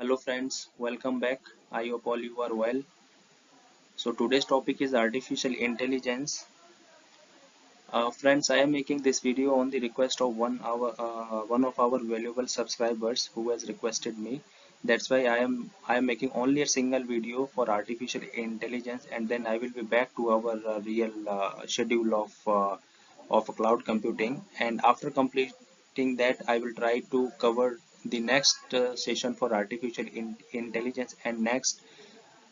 Hello friends, welcome back. I hope all you are well. So today's topic is artificial intelligence. Friends, I am making this video on the request of one of our valuable subscribers who has requested me. That's why I am making only a single video for artificial intelligence, and then I will be back to our real schedule of cloud computing. And after completing that, I will try to cover the next session for artificial intelligence, and next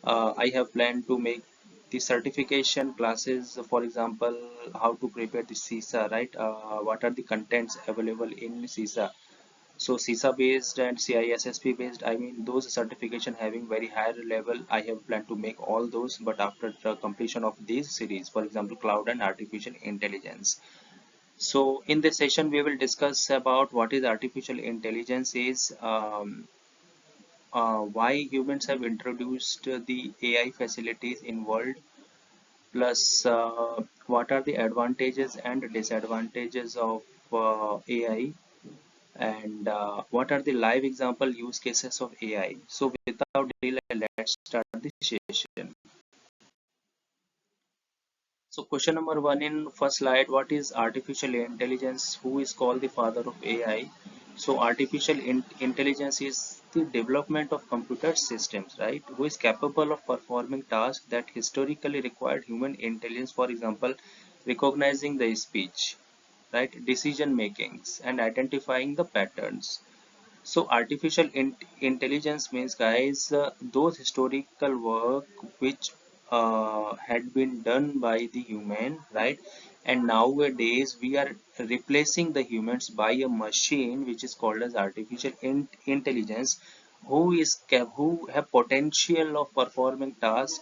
I have planned to make the certification classes, for example, how to prepare the CISA, right? What are the contents available in CISA? So CISA based and CISSP based, I mean those certification having very higher level, I have planned to make all those, but after the completion of these series, for example, cloud and artificial intelligence. So in this session, we will discuss about what is artificial intelligence is, why humans have introduced the AI facilities in world, plus what are the advantages and disadvantages of AI, and what are the live example use cases of AI. So without delay, let's start the session. So question number one in first slide, what is artificial intelligence? Who is called the father of AI? So artificial intelligence is the development of computer systems, right? Who is capable of performing tasks that historically required human intelligence, for example, recognizing the speech, right? Decision makings and identifying the patterns. So artificial intelligence means, guys, those historical work which had been done by the human, right? And nowadays we are replacing the humans by a machine which is called as artificial intelligence, who have potential of performing tasks,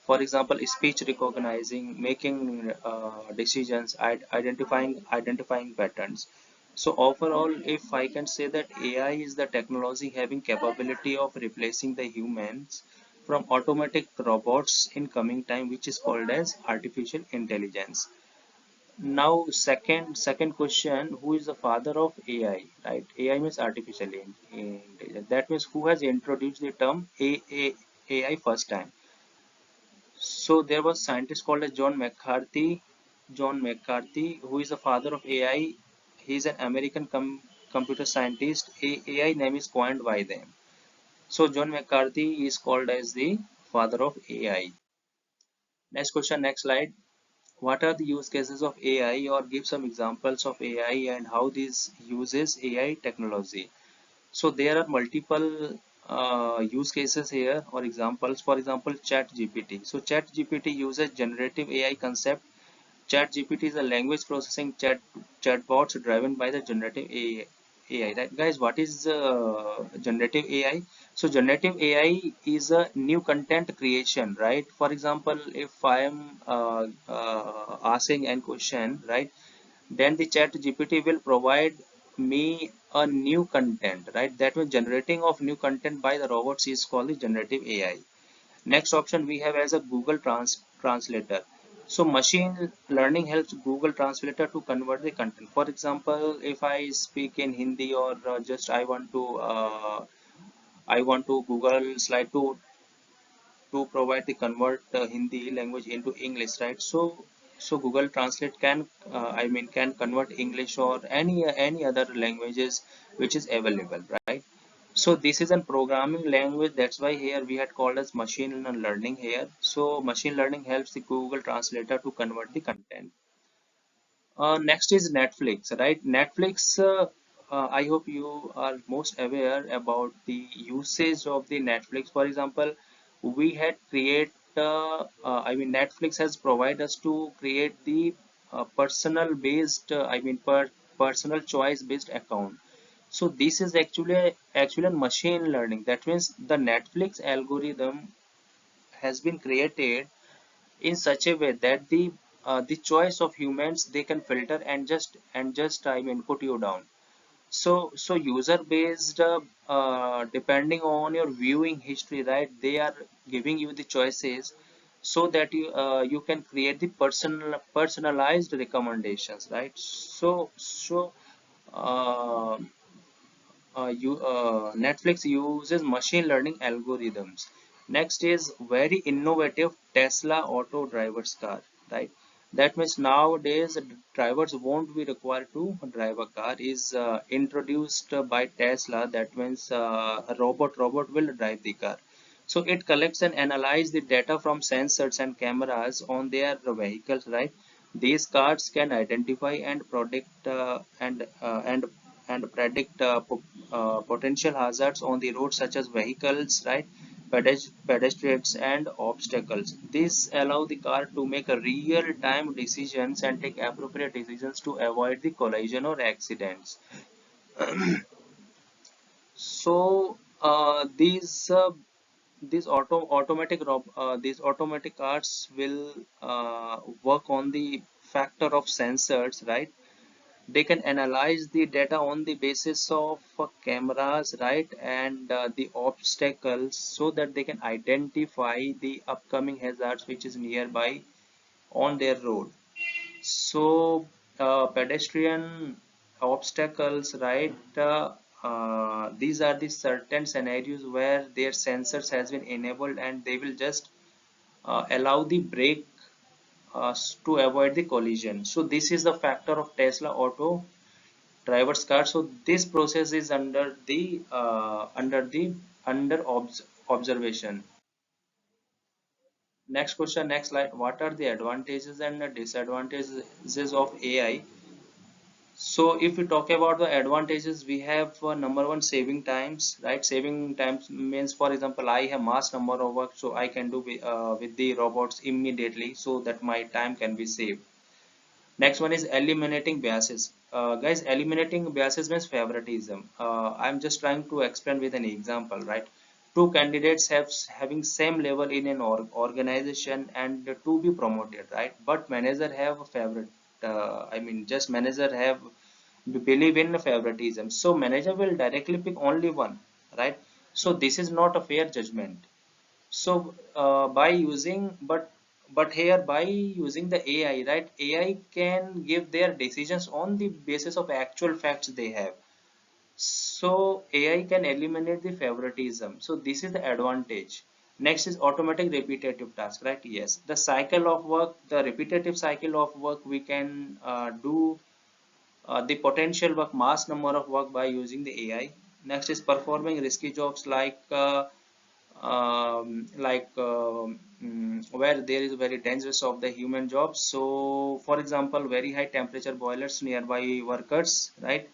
for example, speech recognizing, making decisions, identifying patterns. So overall, if I can say that AI is the technology having capability of replacing the humans from automatic robots in coming time, which is called as artificial intelligence. Now second question, who is the father of AI? Right, AI means artificial intelligence. That means who has introduced the term AI first time. So there was a scientist called as John McCarthy, who is the father of AI. He is an American computer scientist. AI name is coined by them. So John McCarthy is called as the father of AI. Next question, next slide. What are the use cases of AI, or give some examples of AI and how this uses AI technology? So there are multiple use cases here or examples. For example, Chat GPT. So Chat GPT uses generative AI concept. Chat GPT is a language processing chatbots driven by the generative AI. Right, guys? What is generative AI? So generative AI is a new content creation, right? For example, if I am asking a question, right, then the chat GPT will provide me a new content, right? That means generating of new content by the robots is called the generative AI. Next option we have as a Google Translator. So machine learning helps Google Translator to convert the content. For example, if I speak in Hindi, or just I want to Google slide to provide the convert Hindi language into English, right? So Google Translate can can convert English or any other languages which is available, right? So this is a programming language. That's why here we had called as machine learning here. So machine learning helps the Google Translator to convert the content. Next is Netflix, right? Netflix, I hope you are most aware about the usage of the Netflix. For example, we had Netflix has provided us to create the personal based, personal choice based account. So this is actually machine learning. That means the Netflix algorithm has been created in such a way that the choice of humans they can filter and just put you down. So user based, depending on your viewing history, right, they are giving you the choices so that you can create the personalized recommendations, right? So uh, Netflix uses machine learning algorithms. Next is very innovative Tesla auto drivers car, right? That means nowadays drivers won't be required to drive a car. Is introduced by Tesla. That means a robot will drive the car. So it collects and analyzes the data from sensors and cameras on their vehicles, right? These cars can identify and predict and predict potential hazards on the road, such as vehicles, right? Pedestrians and obstacles. This allow the car to make a real-time decisions and take appropriate decisions to avoid the collision or accidents. So these automatic cars will work on the factor of sensors, right? They can analyze the data on the basis of cameras, right, and the obstacles, so that they can identify the upcoming hazards which is nearby on their road. So pedestrian obstacles, right, these are the certain scenarios where their sensors has been enabled, and they will just allow the brake to avoid the collision. So this is the factor of Tesla auto driver's car. So this process is under observation. Next question, next slide. What are the advantages and the disadvantages of AI? So if we talk about the advantages, we have number one, saving times, right? Saving times means, for example, I have mass number of work, so I can do with the robots immediately, so that my time can be saved. Next one is eliminating biases. Guys, eliminating biases means favoritism. I'm just trying to explain with an example, right? Two candidates having same level in an organization and to be promoted, right? But manager have a favorite. Just manager have believe in favoritism. So manager will directly pick only one, right? So this is not a fair judgment. So by using but here by using the AI, right, AI can give their decisions on the basis of actual facts they have. So AI can eliminate the favoritism. So this is the advantage. Next is automatic repetitive task, right? Yes, the cycle of work, the repetitive cycle of work, we can do the potential work, mass number of work by using the AI. Next is performing risky jobs where there is very dangerous of the human jobs. So for example, very high temperature boilers nearby workers, right,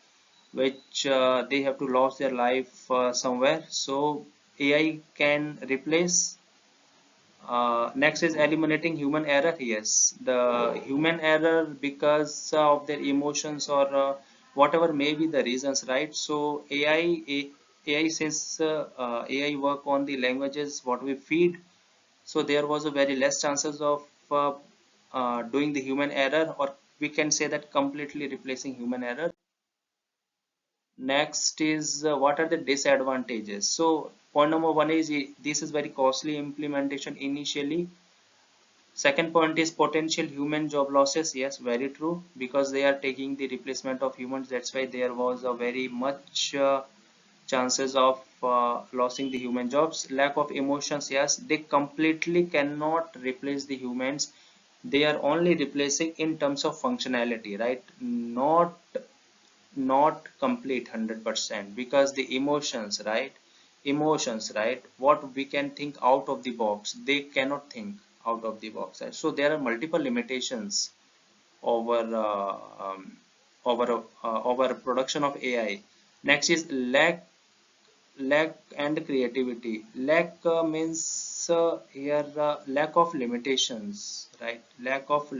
which they have to lose their life somewhere. So AI can replace. Next is eliminating human error. Yes, the human error because of their emotions or whatever may be the reasons, right? So AI, since AI work on the languages what we feed, so there was a very less chances of doing the human error, or we can say that completely replacing human error. Next is what are the disadvantages? So point number one is this is very costly implementation initially. Second point is potential human job losses. Yes, very true, because they are taking the replacement of humans. That's why there was a very much chances of losing the human jobs. Lack of emotions. Yes, they completely cannot replace the humans. They are only replacing in terms of functionality, right? Not complete 100%, because the emotions, right, what we can think out of the box, they cannot think out of the box, right? So there are multiple limitations over over production of AI. Next is lack and creativity. Lack means here lack of limitations, right? Lack of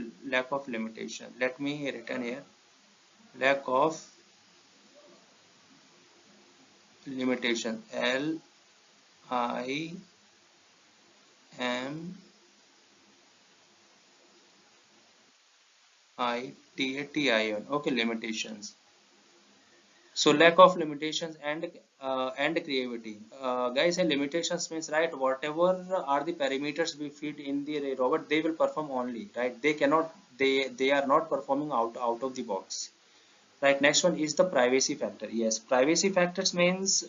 limitation. Let me written here, lack of limitation. Limitation. Okay, limitations. So lack of limitations and creativity. Guys, limitations means, right, whatever are the parameters we feed in the robot, they will perform only, right? They cannot, they are not performing out of the box. Right, next one is the privacy factor. Yes, privacy factors means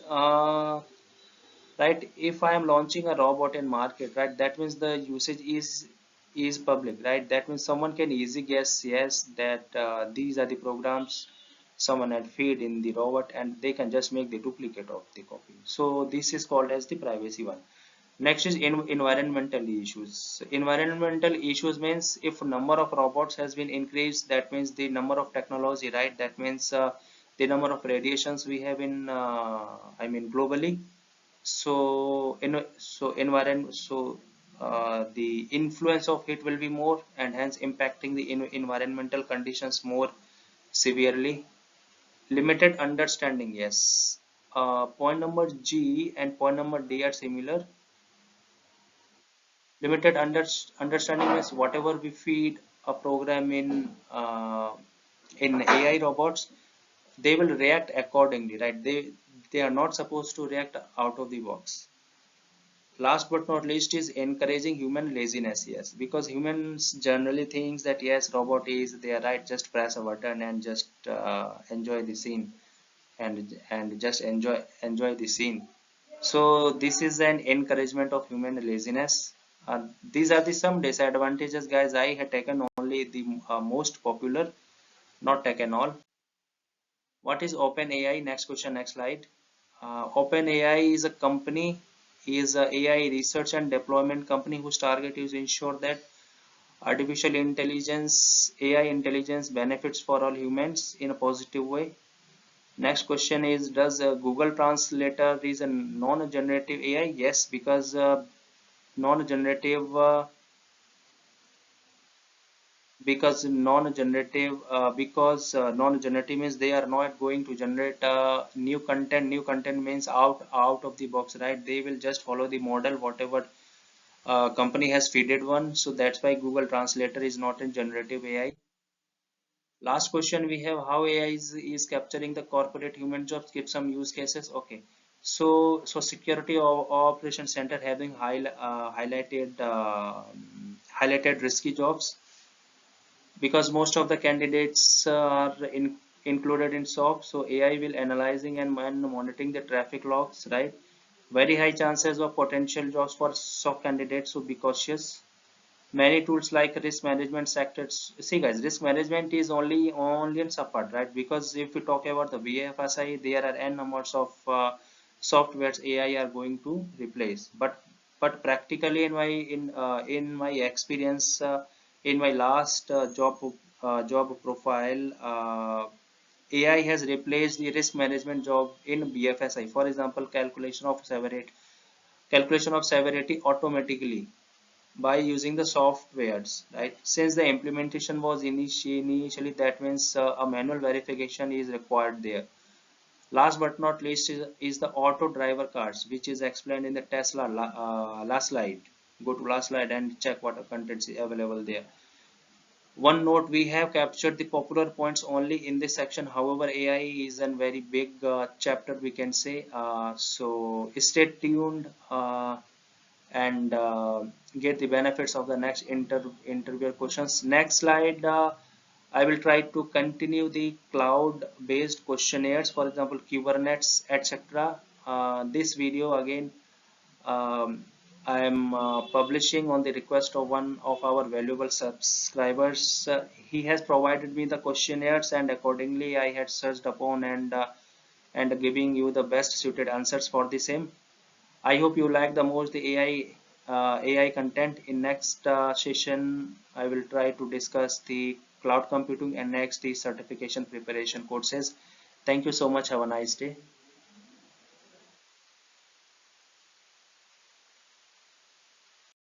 right, if I am launching a robot in market, right, that means the usage is public, right? That means someone can easily guess, yes, that these are the programs someone had feed in the robot, and they can just make the duplicate of the copy. So this is called as the privacy one. Next is environmental issues. Environmental issues means if number of robots has been increased, that means the number of technology, right? That means the number of radiations we have in, I mean, globally. So, the influence of it will be more, and hence impacting the environmental conditions more severely. Limited understanding, yes. Point number G and point number D are similar. Limited understanding is whatever we feed a program in AI robots, they will react accordingly, right? They are not supposed to react out of the box. Last but not least is encouraging human laziness. Yes, because humans generally thinks that yes, robot is they are right, just press a button and just enjoy the scene, and just enjoy the scene. So this is an encouragement of human laziness. These are the some disadvantages, guys. I had taken only the most popular, not taken all. What is OpenAI? Next question, next slide. OpenAI is a company, is a AI research and deployment company whose target is to ensure that artificial intelligence, AI intelligence benefits for all humans in a positive way. Next question is, does Google Translator is a non-generative AI? Yes, because non-generative non-generative means they are not going to generate new content means out of the box, right? They will just follow the model whatever company has feeded one. So that's why Google Translator is not a generative AI. Last question we have, how AI is capturing the corporate human jobs. Give some use cases. Okay, so security operation center having highlighted risky jobs, because most of the candidates are included in SOC. So AI will analyzing and monitoring the traffic logs, right? Very high chances of potential jobs for SOC candidates, so be cautious. Many tools like risk management sectors. See guys, risk management is only in support, right? Because if we talk about the BFSI, there are n numbers of softwares AI are going to replace. But practically in my experience, in my last job profile, AI has replaced the risk management job in BFSI. For example, calculation of severity automatically by using the softwares, right? Since the implementation was initially, that means a manual verification is required there. Last but not least is the auto driver cars, which is explained in the Tesla last slide. Go to last slide and check what contents is available there. One note, we have captured the popular points only in this section. However, AI is a very big chapter, we can say. So stay tuned and get the benefits of the next interview questions. Next slide, I will try to continue the cloud based questionnaires, for example Kubernetes, etc. This video again, I am publishing on the request of one of our valuable subscribers. He has provided me the questionnaires, and accordingly I had searched upon and giving you the best suited answers for the same. I hope you like the most the AI content. In next session, I will try to discuss the cloud computing, and next the certification preparation courses. Thank you so much. Have a nice day.